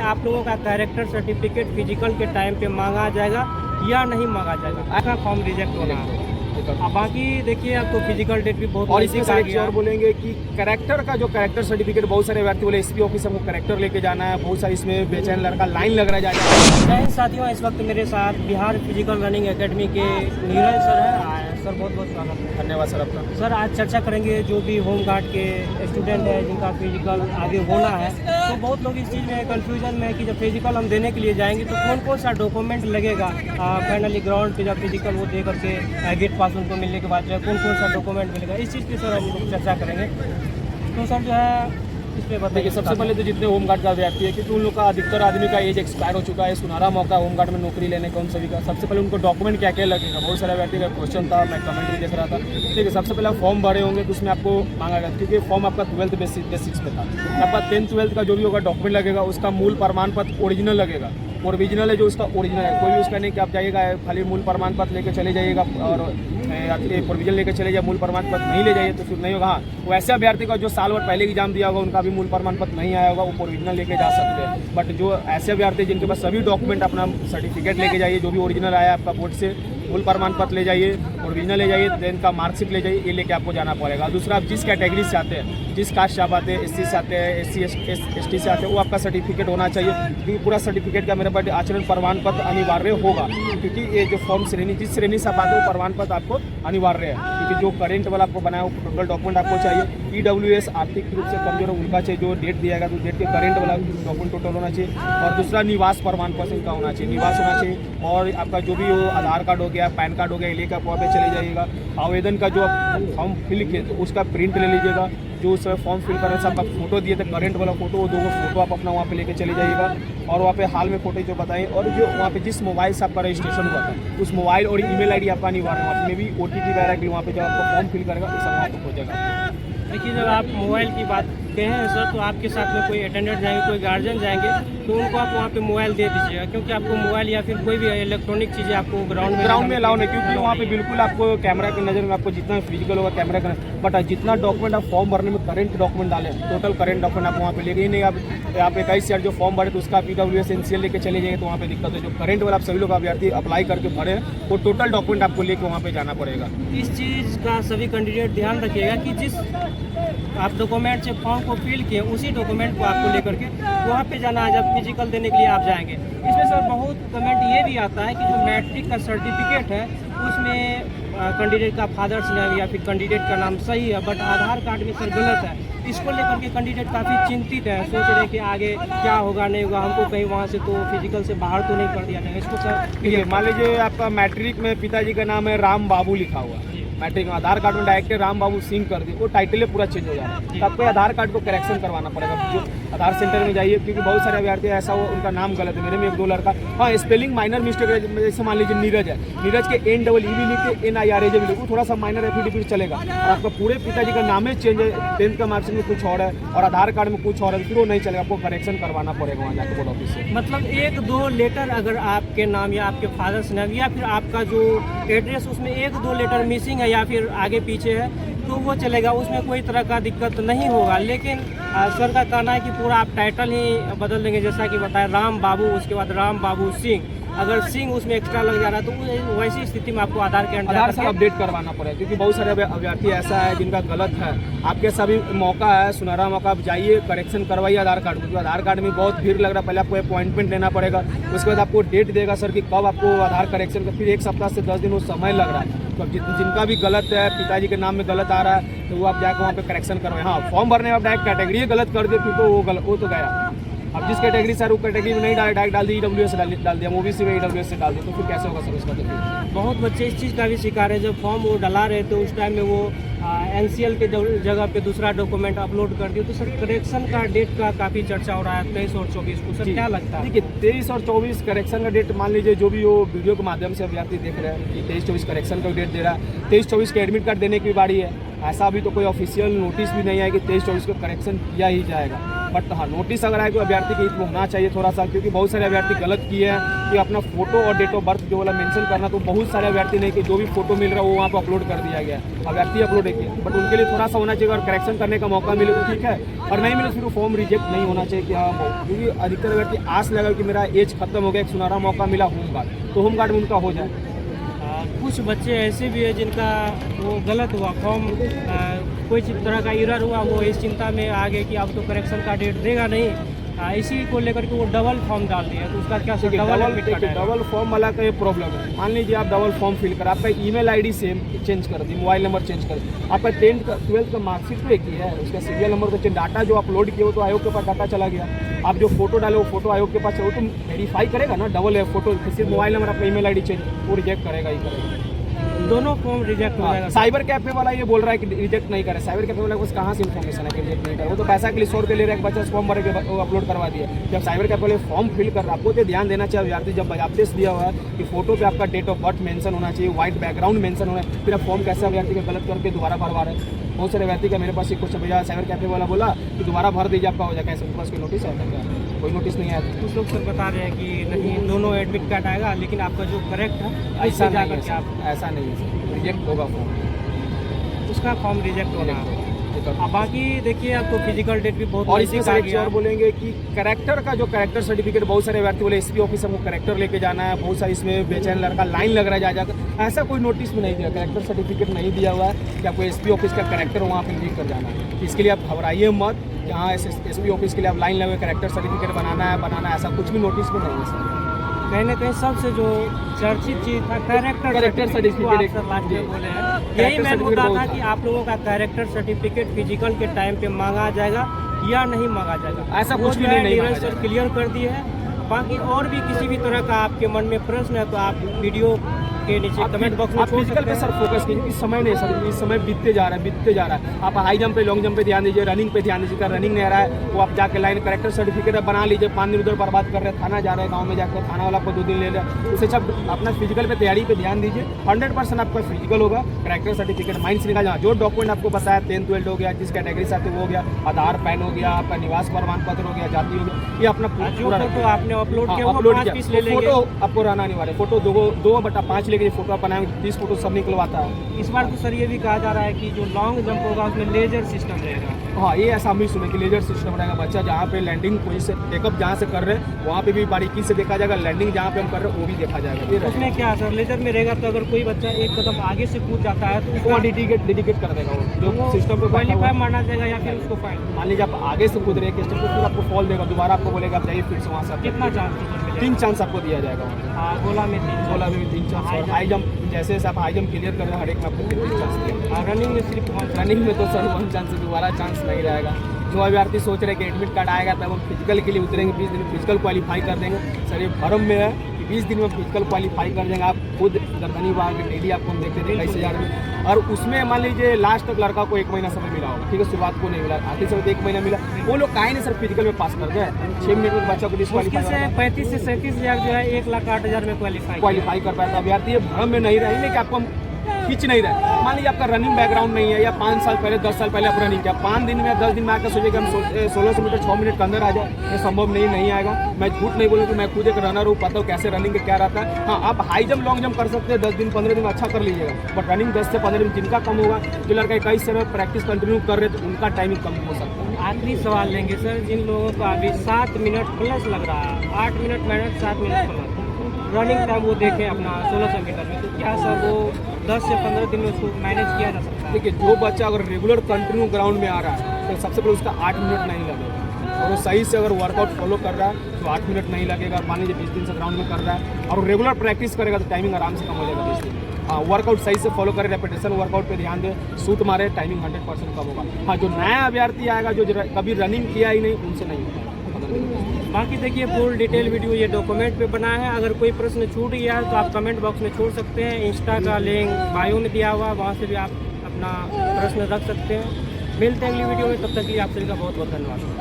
आप लोगों का कैरेक्टर सर्टिफिकेट फिजिकल के टाइम पे मांगा जाएगा या नहीं मांगा जाएगा, आपका फॉर्म रिजेक्ट होना है। अब बाकी देखिए आपको फिजिकल डेट भी बहुत और इसमें सर एक चीज़ और बोलेंगे कि कैरेक्टर का जो कैरेक्टर सर्टिफिकेट बहुत सारे व्यक्ति बोले एसपी ऑफिस हमको कैरेक्टर लेके जाना है, बहुत सारे इसमें बेचैन लड़का लाइन लग रहा है। साथियों, इस वक्त मेरे साथ बिहार फिजिकल रनिंग एकेडमी के नीरज सर हैं। सर बहुत बहुत स्वागत है। धन्यवाद सर आपका। सर आज चर्चा करेंगे जो भी होमगार्ड के स्टूडेंट हैं जिनका फिजिकल आगे होना है, तो बहुत लोग इस चीज़ में कंफ्यूजन में है कि जब फिजिकल हम देने के लिए जाएंगे तो कौन कौन सा डॉक्यूमेंट लगेगा। फाइनली ग्राउंड पे जब फिजिकल वो दे करके गेट पास उनको मिलने के बाद जो है कौन कौन सा डॉक्यूमेंट मिलेगा, इस चीज़ की सर हम लोग चर्चा करेंगे। तो सर जो है इस पर बताइए। सबसे पहले तो जितने होमगार्ड का अभ्यर्थी है, क्योंकि उन लोग का अधिकतर आदमी का एज एक्सपायर हो चुका है, सुनहरा मौका होमगार्ड में नौकरी लेने का उन सभी का। सबसे पहले उनको डॉक्यूमेंट क्या क्या लगेगा, बहुत सारे अभ्यर्थी का क्वेश्चन था, मैं कमेंट भी देख रहा था। देखिए सबसे पहले फॉर्म भरे होंगे तो उसमें आपको मांगा गया, क्योंकि फॉर्म आपका 12th बेसिक्स पे था। आपका 10th 12th का जो भी होगा डॉक्यूमेंट लगेगा, उसका मूल प्रमाण पत्र ओरिजिनल लगेगा। ओरिजिनल है जो उसका ओरिजिनल है, कोई भी उसका नहीं कि आप जाइएगा खाली मूल प्रमाण पत्र लेकर चले जाइएगा और प्रोविजन लेकर चले जाए, मूल प्रमाण पत्र नहीं ले जाइए तो फिर नहीं होगा। हाँ, वो ऐसे अभ्यर्थी का जो साल भर पहले एग्जाम दिया होगा उनका भी मूल प्रमाण पत्र नहीं आया होगा, वो प्रोविजनल लेके जा सकते हैं। बट जो ऐसे अभ्यर्थी जिनके पास सभी डॉक्यूमेंट, अपना सर्टिफिकेट लेके जाइए, जो भी ओरिजिनल आया आपका बोर्ड से, मूल प्रमाण पत्र ले जाइए, ओरिजिनल ले जाइए, देन का मार्कशीट ले जाइए, ये लेके आपको जाना पड़ेगा। दूसरा, आप जिस कैटेगरी से आते हैं, जिस कास्ट से आप आते हैं, SC से आते हैं, SC ST से आते हैं, वो आपका सर्टिफिकेट होना चाहिए, क्योंकि पूरा सर्टिफिकेट का मेरे पास आचरण प्रमाण पत्र अनिवार्य होगा। क्योंकि ये जो फॉर्म श्रेणी, जिस श्रेणी से आप आते हो, प्रमाण पत्र आपको अनिवार्य है, क्योंकि जो करेंट वाला आपको बनाया वो टोटल डॉक्यूमेंट आपको चाहिए। EWS आर्थिक रूप से कमजोर उनका चाहिए, जो डेट दिया गया तो डेट के करेंट वाला डॉक्यूमेंट टोटल होना चाहिए। और दूसरा, निवास प्रमाण पत्र का होना चाहिए, निवास होना चाहिए। और आपका जो भी हो, आधार कार्ड हो गया, पैन कार्ड हो गया, लेकर आप वहाँ पे चले जाइएगा। आवेदन का जो आप फॉर्म फिल किए तो उसका प्रिंट ले लीजिएगा। जो उस फॉर्म फिल करने से आपका फोटो दिए थे, करंट वाला फोटो, वो 2 फोटो आप अपना वहाँ पे लेके चले जाइएगा। और वहाँ पे हाल में फोटो जो बताएं, और जो वहाँ पे जिस मोबाइल से आपका रजिस्ट्रेशन हुआ था उस मोबाइल और ईमेल आईडी आपका अनिवार्य, वहाँ पे भी OTP वगैरह के वहाँ पे जब आपको फॉर्म फिल करेगा तो सब वहाँ पे हो जाएगा। देखिए जब आप मोबाइल की बात कहे हैं सर, तो आपके साथ में कोई अटेंडेंट जाएंगे, कोई गार्जियन जाएंगे, तो उनको आप वहाँ पे मोबाइल दे दीजिएगा, क्योंकि आपको मोबाइल या फिर कोई भी इलेक्ट्रॉनिक चीज़ें आपको ग्राउंड में अलाउ नहीं, क्योंकि वहाँ पे बिल्कुल आपको कैमरा की नज़र में आपको जितना फिजिकल होगा कैमरा का, बट जितना डॉक्यूमेंट आप फॉर्म भरने में करेंट डॉक्यूमेंट डालें, टोटल करेंट डॉक्यूमेंट आप वहाँ पे लेके ही नहीं। आप 21 ईयर जो फॉर्म भरे तो उसका EWS NCL लेके चले जाएंगे तो वहाँ पे दिक्कत है। जो करेंट वाला आप सभी लोग अभ्यर्थी अप्लाई करके भरे वो टोटल डॉक्यूमेंट आपको लेके वहाँ पे जाना पड़ेगा। इस चीज़ का सभी कैंडिडेट ध्यान रखिएगा कि जिस आप डॉक्यूमेंट से फॉर्म को फिल किए उसी डॉक्यूमेंट को आपको लेकर के वहाँ पे जाना है जब फिजिकल देने के लिए आप जाएंगे। इसमें सर बहुत कमेंट ये भी आता है कि जो मैट्रिक का सर्टिफिकेट है उसमें कैंडिडेट का फादर्स नेम या फिर कैंडिडेट का नाम सही है, बट आधार कार्ड में सर गलत है। इसको लेकर के कैंडिडेट काफ़ी चिंतित है, सोच रहे हैं कि आगे क्या होगा नहीं होगा, हमको कहीं वहाँ से तो फिजिकल से बाहर तो नहीं कर दिया जाएगा। इसको सर मान लीजिए आपका मैट्रिक में पिताजी का नाम है राम बाबू लिखा हुआ, मैट्रिक में आधार कार्ड में डायरेक्ट राम बाबू सिंह कर दिए, वो टाइटल पूरा चेंज हो जा रहा है। तो आपको आधार कार्ड को करेक्शन करवाना पड़ेगा, जो आधार सेंटर में जाइए, क्योंकि बहुत सारे अभ्यर्थी ऐसा हो उनका नाम गलत है। मेरे में 1-2 लड़का, हाँ स्पेलिंग माइनर मिस्टेक है, जैसे मान लीजिए नीरज है, नीरज के NEE भी लिखते NIRAJ भी लिखो, थोड़ा सा माइनर एफिडेविट चलेगा। और आपका पूरे पिताजी का नाम ही चेंज है, 10th का मार्कशीट में कुछ और है और आधार कार्ड में कुछ और है, फिर वो नहीं चलेगा, आपको करेक्शन करवाना पड़ेगा वहाँ जाकर बोर्ड ऑफिस से। मतलब 1-2 लेटर अगर आपके नाम या आपके फादर्स नेम या फिर आपका जो एड्रेस उसमें 1-2 लेटर मिसिंग है या फिर आगे पीछे है तो वो चलेगा, उसमें कोई तरह का दिक्कत नहीं होगा। लेकिन सर का कहना है कि पूरा आप टाइटल ही बदल देंगे, जैसा कि बताया राम बाबू, उसके बाद राम बाबू सिंह, अगर सिंह उसमें एक्स्ट्रा लग जा रहा है तो वैसी स्थिति में आपको आधार से अपडेट करवाना पड़ेगा, क्योंकि बहुत सारे अभ्यर्थी ऐसा है जिनका गलत है। आपके सभी मौका है, सुनहरा मौका, आप जाइए करेक्शन करवाइए आधार कार्ड, क्योंकि आधार कार्ड में बहुत भीड़ लग रहा है। पहले आपको अपॉइंटमेंट लेना पड़ेगा, उसके बाद आपको डेट देगा सर कि कब आपको आधार करेक्शन का, फिर 1 सप्ताह से 10 दिन वो समय लग रहा है। तो जिनका भी गलत है, पिताजी के नाम में गलत आ रहा है, तो वो आप जाकर वहाँ पे करेक्शन करवाएं। हाँ, फॉर्म भरने में आप डायरेक्ट कैटेगरी गलत कर दे फिर तो वो तो गया। अब जिस कैटेगरी सर वो कैटेगरी में नहीं डायरेक्ट डाल दी, EWS से डाल दिया, OBC में EWS से डाल दिया, तो फिर कैसे होगा सर उसका? तो फिर बहुत बच्चे इस चीज़ का भी शिकार है, जब फॉर्म वो डला रहे थे उस टाइम में वो NCL के जगह पे दूसरा डॉक्यूमेंट अपलोड कर दिए, तो सर करेक्शन का डेट का काफ़ी चर्चा हो रहा है 23 और 24 को। सर क्या लगता है? देखिए 23 और 24 करेक्शन का डेट, मान लीजिए जो भी वो वीडियो के माध्यम से अभ्यर्थी देख रहे हैं कि 23-24 करेक्शन का डेट दे रहा है, 23-24 के एडमिट कार्ड देने की बारी है। ऐसा अभी तो कोई ऑफिशियल नोटिस भी नहीं है कि 23-24 को करेक्शन किया ही जाएगा। बट हाँ नोटिस अगर आए कोई अभ्यर्थी के हित में होना चाहिए थोड़ा सा, क्योंकि बहुत सारे अभ्यर्थी गलत किए हैं कि अपना फोटो और डेट ऑफ बर्थ जो वाला मेंशन करना, तो बहुत सारे अभ्यर्थी नहीं कि जो भी फोटो मिल रहा है वो वहाँ पर अपलोड कर दिया गया, अभ्यर्थी अपलोड किया, बट उनके लिए थोड़ा सा होना चाहिए। अगर करेक्शन करने का मौका मिले तो ठीक है, और नहीं मिले फिर फॉर्म रिजेक्ट नहीं होना चाहिए कि हाँ, क्योंकि अधिकतर अभ्यर्थी आस लगा कि मेरा एज खत्म हो गया, एक सुनहरा मौका मिला होमगार्ड, तो होमगार्ड में उनका हो जाए। कुछ बच्चे ऐसे भी है जिनका वो गलत हुआ फॉर्म, कोई तरह का एरर हुआ, वो इस चिंता में आ गए कि अब तो करेक्शन का डेट देगा नहीं, इसी को लेकर के वो डबल फॉर्म डाल दिया। तो उसका क्या डबल फॉर्म वाला का ये प्रॉब्लम है। मान लीजिए आप डबल फॉर्म फिल कर, आपका ईमेल आईडी सेम चेंज कर दी, मोबाइल नंबर चेंज कर दी, आपका 10th का 12th का मार्कशीट तो एक ही है, उसका सीरियल नंबर तो डाटा जो अपलोड किए वो तो आयोग के पास डाटा चला गया। आप जो फोटो डाले वो फोटो आयोग के पास, वो तो वेरीफाई करेगा ना, डबल है फोटो, सिर्फ मोबाइल नंबर अपना ईमेल आईडी चेंज, वो रिजेक्ट करेगा ही करेगा, दोनों फॉर्म रिजेक्ट हो जाएगा। साइबर कैफे वाला ये बोल रहा है कि रिजेक्ट नहीं करे, साइबर कैफे वाला को कहाँ से इन्फॉर्मेशन है कि रिजेक्ट नहीं करे, वो तो पैसा के लिए 100 रुपये ले रहा है, बच्चा फॉर्म भर के अपलोड करवा दिया। जब साइबर कैफे वाले फॉर्म फिल कर, आपको तो ध्यान देना चाहिए अभ्यर्थी, जब आदेश दिया हुआ है कि फोटो पे आपका डेट ऑफ बर्थ मेंशन होना चाहिए, व्हाइट बैकग्राउंड मेंशन होना है, फिर आप फॉर्म कैसे अभ्यर्थी का गलत करके दोबारा भरवा रहे हैं। बहुत सारे अभ्यर्थी का मेरे पास एक क्वेश्चन, भैया साइबर कैफे वाला बोला कि दोबारा भर दीजिए आपका हो जाएगा, ऐसे उनके पास कोई नोटिस आया था? कोई नोटिस नहीं आया था। कुछ लोग सर बता रहे हैं कि नहीं दोनों एडमिट कार्ड आएगा, लेकिन आपका जो करेक्ट है ऐसा नहीं है, ऐसा नहीं है, रिजेक्ट होगा फॉर्म, उसका फॉर्म रिजेक्ट होना है। अब बाकी देखिए आपको फिजिकल डेट भी बहुत और इसमें एक और बोलेंगे कि कैरेक्टर का जो कैरेक्टर सर्टिफिकेट, बहुत सारे व्यक्ति बोले एसपी ऑफिस हमको कैरेक्टर लेके जाना है, बहुत सारे इसमें बेचैन लड़का लाइन लग रहा है जा जाकर, ऐसा कोई नोटिस में नहीं दिया, कैरेक्टर सर्टिफिकेट नहीं दिया हुआ है कि आपको एसपी ऑफिस का कैरेक्टर वहाँ पर लिख कर जाना है। इसके लिए आप घबराइए मत, यहाँ एसपी ऑफिस के लिए आप लाइन लगे कैरेक्टर सर्टिफिकेट बनाना है, ऐसा कुछ भी नोटिस में नहीं है सर। कहीं ना कहीं सबसे जो चर्चित चीज था कैरेक्टर सर्टिफिकेट लास्ट में बोले हैं, यही मेन मुद्दा था कि आप लोगों का कैरेक्टर सर्टिफिकेट फिजिकल के टाइम पे मांगा जाएगा या नहीं मांगा जाएगा, ऐसा कुछ भी नहीं क्लियर कर दिए है। बाकी और भी किसी भी तरह का आपके मन में प्रश्न है तो आप वीडियो के नीचे कमेंट बॉक्स में फिजिकल पे सर फोकस कीजिए, क्योंकि समय नहीं सर, इस समय बीतते जा रहा है। आप हाई जंप पे लॉन्ग जंप पे ध्यान दीजिए, रनिंग पे ध्यान दीजिए, रनिंग नहीं आ रहा है वो आप जाके लाइन कैरेक्टर सर्टिफिकेट बना लीजिए, 5 दिन उधर बर्बाद कर रहे हैं, थाना जा रहे हैं, गाँव में जाकर थाना वाला आपको 2 दिन ले लिया, उससे सब अपना फिजिकल पे तैयारी पे ध्यान दीजिए। 100% आपका फिजिकल होगा, कैरेक्टर सर्टिफिकेट माइंड से निकाल, जो डॉक्यूमेंट आपको बताया 10th 12th हो गया, जिस कैटेगरी से आते वो हो गया, आधार पैन हो गया, आपका निवास प्रमाण पत्र हो गया, जाति हो गया, ये अपना पूरा फोटो आपने अपलोड किया, फोटो आपको रहना अनिवार्य, फोटो 2/5 लेके फोटो आप बनाएंगे, 30 फोटो सब निकलवाता है। इस बार तो सर ये भी कहा जा रहा है कि जो लॉन्ग जंप होगा उसमें लेजर सिस्टम रहेगा। हाँ, ये ऐसा हम भी सुने कि लेजर सिस्टम रहेगा, बच्चा जहाँ पे लैंडिंग पोजीशन टेकअप जहाँ से कर रहे हैं वहाँ पे भी बारीकी से देखा जाएगा, लैंडिंग जहाँ पे हम कर रहे हैं वो भी देखा जाएगा। उसमें क्या सर लेजर में रहेगा तो अगर कोई बच्चा एक कदम आगे से कूद जाता है तो वो डेडिकेट कर देगा, जो सिस्टम पे क्वालिफाई माना जाएगा या फिर उसको फाइन। मान लीजिए आप आगे से कूद रहे हैं स्टेप पे, फिर आपको फॉल देगा, दोबारा आपको बोलेगा आप जाइए फिर से वहाँ से। कितना चांस? 3 चांस आपको दिया जाएगा। हाँ, गोला में 3 चांस, और हाई जंप जैसे आप हाई जंप क्लियर कर रहे हैं हर एक में आपको 3 चांस दिया। रनिंग में सिर्फ रनिंग में तो सर 1 चांस से दोबारा चांस नहीं रहेगा। जो अभ्यर्थी सोच रहे हैं कि एडमिट कार्ड आएगा तब हम फिजिकल के लिए उतरेंगे, 20 दिन में फिजिकल क्वालिफाई कर देंगे, सर ये भ्रम में है कि 20 दिन में फिजिकल क्वालिफाई कर देंगे। आप खुद गर्दनी बाहर के डेली आपको हम देखते थे 22,000 में, और उसमें मान लीजिए लास्ट तक लड़का को 1 महीना समय मिला होगा, ठीक है, शुरुआत को नहीं मिला, आखिर समय 1 महीना मिला, वो लोग काहे नहीं सर फिजिकल में पास कर गए, 6 मिनट में बच्चा को डिस्क्वालीफाई 35 से 37,000 जो है 1,08,000 में क्वालिफाई कर पाया। अभ्यर्थी ये भ्रम में नहीं रहेंगे कि आपको हम खींच नहीं रहे। मान लीजिए आपका रनिंग बैकग्राउंड नहीं है, या 5 साल पहले 10 साल पहले आप रनिंग किया, 5 दिन में या 10 दिन में आकर सोचिए कि हम 1600 मीटर 6 मिनट के अंदर आ जाए, ये संभव नहीं आएगा। मैं झूठ नहीं बोलूँ कि मैं खुद एक रनर हूँ, पता हूँ कैसे रनिंग के क्या रहता है। हाँ, आप हाई जंप लॉन्ग जंप कर सकते हैं, 10 दिन 15 दिन में अच्छा कर लीजिएगा, बट रनिंग 10 से 15 दिन जिनका कम होगा, जो लड़का 21 से प्रैक्टिस कंटिन्यू कर रहे तो उनका टाइमिंग कम हो सकता है। आखिरी सवाल लेंगे सर, जिन लोगों का अभी 7 मिनट प्लस लग रहा है, 8 minute 7 minute plus running time वो देखें अपना 1600 मीटर में, तो क्या सर वो 10 से 15 दिन में उसको मैनेज किया जा सकता है? देखिए, जो बच्चा अगर रेगुलर कंटिन्यू ग्राउंड में आ रहा है तो सबसे पहले उसका 8 मिनट नहीं लगेगा, और वो सही से अगर वर्कआउट फॉलो कर रहा है तो 8 मिनट नहीं लगेगा। मान लीजिए 20 दिन से ग्राउंड में कर रहा है और रेगुलर प्रैक्टिस करेगा तो टाइमिंग आराम से कम हो जाएगा 20 दिन। हाँ, वर्कआउट सही से फॉलो करे, रेपिटेशन वर्कआउट पे ध्यान दे, शूट मारे, टाइमिंग 100% कम होगा। हाँ, जो नया अभ्यर्थी आएगा जो कभी रनिंग किया ही नहीं, उनसे नहीं होगा। बाकी देखिए फुल डिटेल वीडियो ये डॉक्यूमेंट पे बना है, अगर कोई प्रश्न छूट गया है तो आप कमेंट बॉक्स में छोड़ सकते हैं, इंस्टा का लिंक बायो में दिया हुआ, वहाँ से भी आप अपना प्रश्न रख सकते हैं। मिलते हैं अगली वीडियो में, तब तक के लिए आप सभी का बहुत बहुत धन्यवाद।